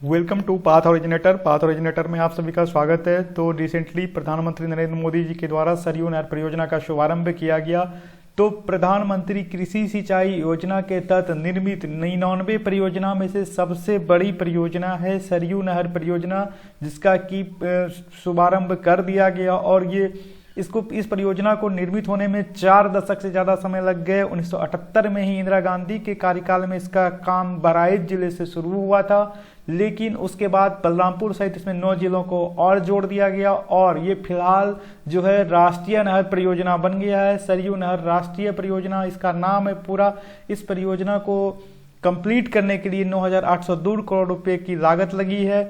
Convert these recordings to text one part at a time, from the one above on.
Welcome to path originator. Path originator में आप सभी का स्वागत है। तो रिसेंटली प्रधानमंत्री नरेंद्र मोदी जी के द्वारा सरयू नहर परियोजना का शुभारंभ किया गया। तो प्रधानमंत्री कृषि सिंचाई योजना के तहत निर्मित 99 परियोजना में से सबसे बड़ी परियोजना है सरयू नहर परियोजना, जिसका कि शुभारंभ कर दिया गया। और इस परियोजना को निर्मित होने में 4 दशक से ज़्यादा समय लग गए। 1978 में ही इंदिरा गांधी के कार्यकाल में इसका काम बहराइच जिले से शुरू हुआ था, लेकिन उसके बाद बलरामपुर सहित इसमें 9 जिलों को और जोड़ दिया गया और ये फिलहाल जो है राष्ट्रीय नहर परियोजना बन गया है। सरयू नहर राष्ट्रीय परियोजना इसका नाम है पूरा। इस परियोजना को कंप्लीट करने के लिए 9,802 करोड़ रुपए की लागत लगी है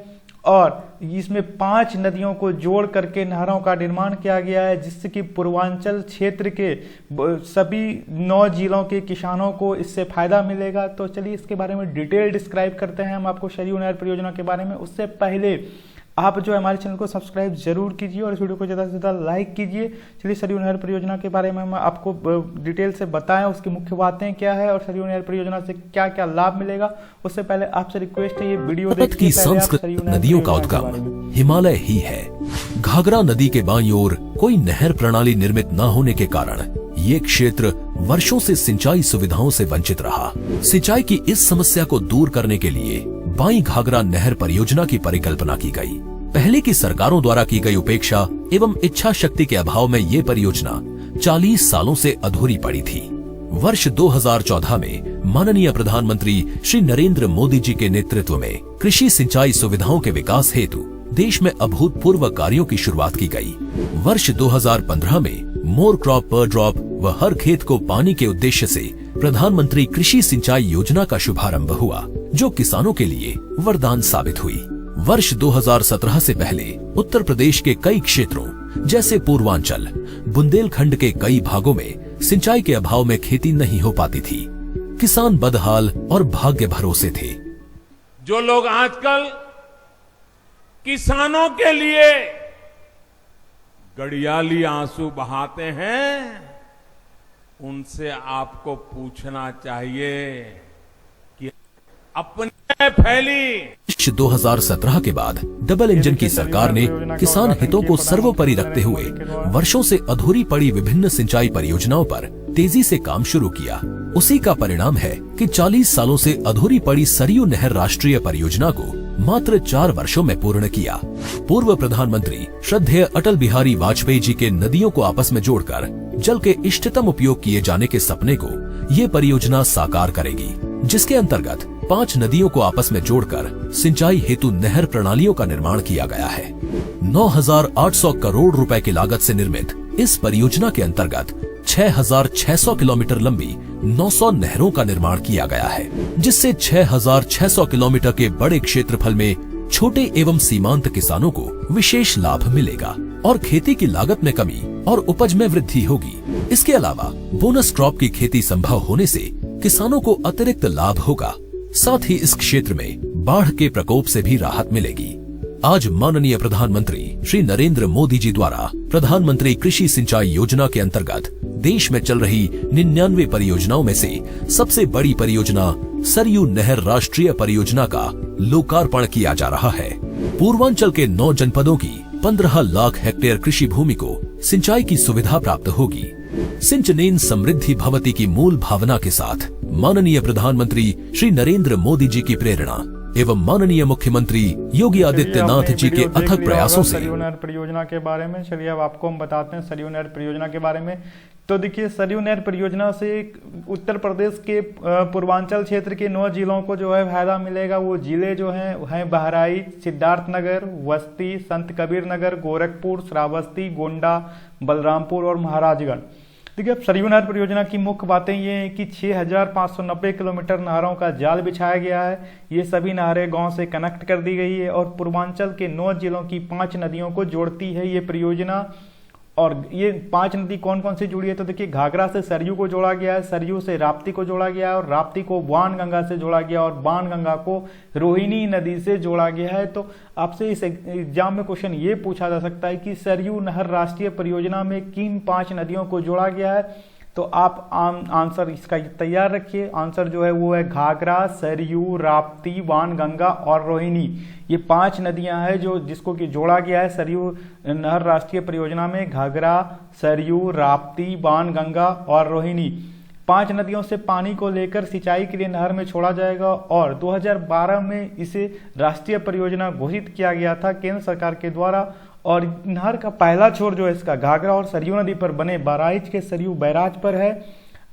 और इसमें 5 नदियों को जोड़ करके नहरों का निर्माण किया गया है, जिससे कि पूर्वांचल क्षेत्र के सभी 9 जिलों के किसानों को इससे फायदा मिलेगा। तो चलिए इसके बारे में डिटेल डिस्क्राइब करते हैं हम आपको सरयू नहर परियोजना के बारे में। उससे पहले आप जो हमारे चैनल को सब्सक्राइब जरूर कीजिए और इस वीडियो को ज़्यादा से ज़्यादा लाइक कीजिए। चलिए सरयू नहर परियोजना के बारे में हम आपको डिटेल से बताएं, उसकी मुख्य बातें क्या है और सरयू नहर परियोजना से क्या क्या लाभ मिलेगा। उससे पहले आपसे रिक्वेस्ट है ये वीडियो भारत की संस्कृत नदियों का उद्गम हिमालय ही है। घाघरा नदी के बाईं ओर कोई नहर प्रणाली निर्मित न होने के कारण ये क्षेत्र वर्षों से सिंचाई सुविधाओं से वंचित रहा। सिंचाई की इस समस्या को दूर करने के लिए बाई घाघरा नहर परियोजना की परिकल्पना की गई। पहले की सरकारों द्वारा की गई उपेक्षा एवं इच्छा शक्ति के अभाव में ये परियोजना 40 सालों से अधूरी पड़ी थी। वर्ष 2014 में माननीय प्रधानमंत्री श्री नरेंद्र मोदी जी के नेतृत्व में कृषि सिंचाई सुविधाओं के विकास हेतु देश में अभूतपूर्व कार्यों की शुरुआत की गई। वर्ष 2015 में मोर क्रॉप पर ड्रॉप व हर खेत को पानी के उद्देश्य से प्रधानमंत्री कृषि सिंचाई योजना का शुभारंभ हुआ, जो किसानों के लिए वरदान साबित हुई। वर्ष 2017 से पहले उत्तर प्रदेश के कई क्षेत्रों जैसे पूर्वांचल, बुंदेलखंड के कई भागों में सिंचाई के अभाव में खेती नहीं हो पाती थी। किसान बदहाल और भाग्य भरोसे थे। जो लोग आजकल किसानों के लिए गड़ियाली आंसू बहाते हैं, उनसे आपको पूछना चाहिए कि अपने फैली 2017 के बाद डबल इंजन की सरकार ने किसान हितों को सर्वोपरि रखते हुए वर्षों से अधूरी पड़ी विभिन्न सिंचाई परियोजनाओं पर तेजी से काम शुरू किया। उसी का परिणाम है कि 40 सालों से अधूरी पड़ी सरयू नहर राष्ट्रीय परियोजना को मात्र 4 वर्षों में पूर्ण किया। पूर्व प्रधानमंत्री श्रद्धेय अटल बिहारी वाजपेयी जी के नदियों को आपस में जोड़कर जल के इष्टतम उपयोग किए जाने के सपने को ये परियोजना साकार करेगी, जिसके अंतर्गत 5 नदियों को आपस में जोड़कर सिंचाई हेतु नहर प्रणालियों का निर्माण किया गया है। 9,800 करोड़ रुपए की लागत से निर्मित इस परियोजना के अंतर्गत 6,600 किलोमीटर लंबी 900 नहरों का निर्माण किया गया है, जिससे 6,600 किलोमीटर के बड़े क्षेत्रफल में छोटे एवं सीमांत किसानों को विशेष लाभ मिलेगा और खेती की लागत में कमी और उपज में वृद्धि होगी। इसके अलावा बोनस क्रॉप की खेती संभव होने से किसानों को अतिरिक्त लाभ होगा। साथ ही इस क्षेत्र में बाढ़ के प्रकोप से भी राहत मिलेगी। आज माननीय प्रधानमंत्री श्री नरेंद्र मोदी जी द्वारा प्रधानमंत्री कृषि सिंचाई योजना के अंतर्गत देश में चल रही 99 परियोजनाओं में से सबसे बड़ी परियोजना सरयू नहर राष्ट्रीय परियोजना का लोकार्पण किया जा रहा है। पूर्वांचल के 9 जनपदों की 15 लाख हेक्टेयर कृषि भूमि को सिंचाई की सुविधा प्राप्त होगी। सिंचनेन समृद्धि भवति की मूल भावना के साथ माननीय प्रधानमंत्री श्री नरेंद्र मोदी जी की प्रेरणा एवं माननीय मुख्यमंत्री योगी आदित्यनाथ जी के अथक प्रयासों से सरयू नहर परियोजना के बारे में चलिए अब आपको हम बताते हैं सरयू नहर परियोजना के बारे में। तो देखिए सरयू नहर परियोजना से उत्तर प्रदेश के पूर्वांचल क्षेत्र के 9 जिलों को जो है फायदा मिलेगा। वो जिले जो हैं बहराइच, सिद्धार्थनगर, वस्ती, संत कबीर नगर, गोरखपुर, श्रावस्ती, गोंडा, बलरामपुर और महाराजगंज। देखिए अब सरयू नहर परियोजना की मुख्य बातें ये हैं कि 6,590 किलोमीटर नहरों का जाल बिछाया गया है। ये सभी नहरें गांव से कनेक्ट कर दी गई है और पूर्वांचल के 9 जिलों की 5 नदियों को जोड़ती है ये परियोजना। और ये 5 नदी कौन कौन सी जुड़ी है, तो देखिए घाघरा से सरयू को जोड़ा गया है, सरयू से राप्ती को जोड़ा गया है और राप्ती को बाणगंगा से जोड़ा गया और बाणगंगा को रोहिणी नदी से जोड़ा गया है। तो आपसे इस एग्जाम में क्वेश्चन ये पूछा जा सकता है कि सरयू नहर राष्ट्रीय परियोजना में किन 5 नदियों को जोड़ा गया है, तो आप आंसर इसका तैयार रखिए। आंसर जो है वो है घाघरा, सरयू, राप्ती, बाणगंगा और रोहिणी। ये 5 नदियां हैं जो जिसको कि जोड़ा गया है सरयू नहर राष्ट्रीय परियोजना में। घाघरा, सरयू, राप्ती, बाणगंगा और रोहिणी 5 नदियों से पानी को लेकर सिंचाई के लिए नहर में छोड़ा जाएगा और 2012 में इसे राष्ट्रीय परियोजना घोषित किया गया था केंद्र सरकार के द्वारा। और नहर का पहला छोर जो है इसका घाघरा और सरयू नदी पर बने बहराइच के सरयू बैराज पर है।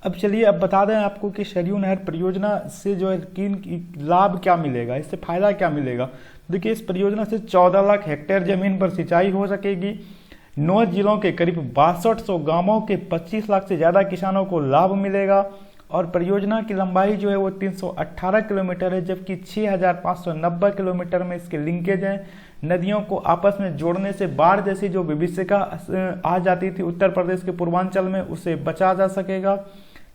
अब चलिए अब बता दें आपको कि सरयू नहर परियोजना से जो है किन लाभ क्या मिलेगा, इससे फायदा क्या मिलेगा। देखिए, इस परियोजना से 14 लाख हेक्टेयर जमीन पर सिंचाई हो सकेगी। 9 जिलों के करीब 6200 गांवों के 25 लाख से ज्यादा किसानों को लाभ मिलेगा। और परियोजना की लंबाई जो है वो 318 किलोमीटर है, जबकि 6590 किलोमीटर में इसके लिंकेज हैं। नदियों को आपस में जोड़ने से बाढ़ जैसी जो विभीषिका आ जाती थी उत्तर प्रदेश के पूर्वांचल में, उसे बचा जा सकेगा।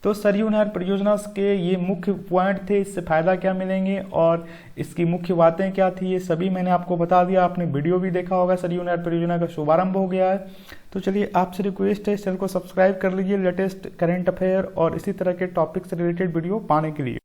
तो सरयू नहर परियोजना के ये मुख्य पॉइंट थे, इससे फायदा क्या मिलेंगे और इसकी मुख्य बातें क्या थी, ये सभी मैंने आपको बता दिया। आपने वीडियो भी देखा होगा, सरयू नहर परियोजना का शुभारंभ हो गया है। तो चलिए आपसे रिक्वेस्ट है इस चैनल को सब्सक्राइब कर लीजिए लेटेस्ट करंट अफेयर और इसी तरह के टॉपिक से रिलेटेड वीडियो पाने के लिए।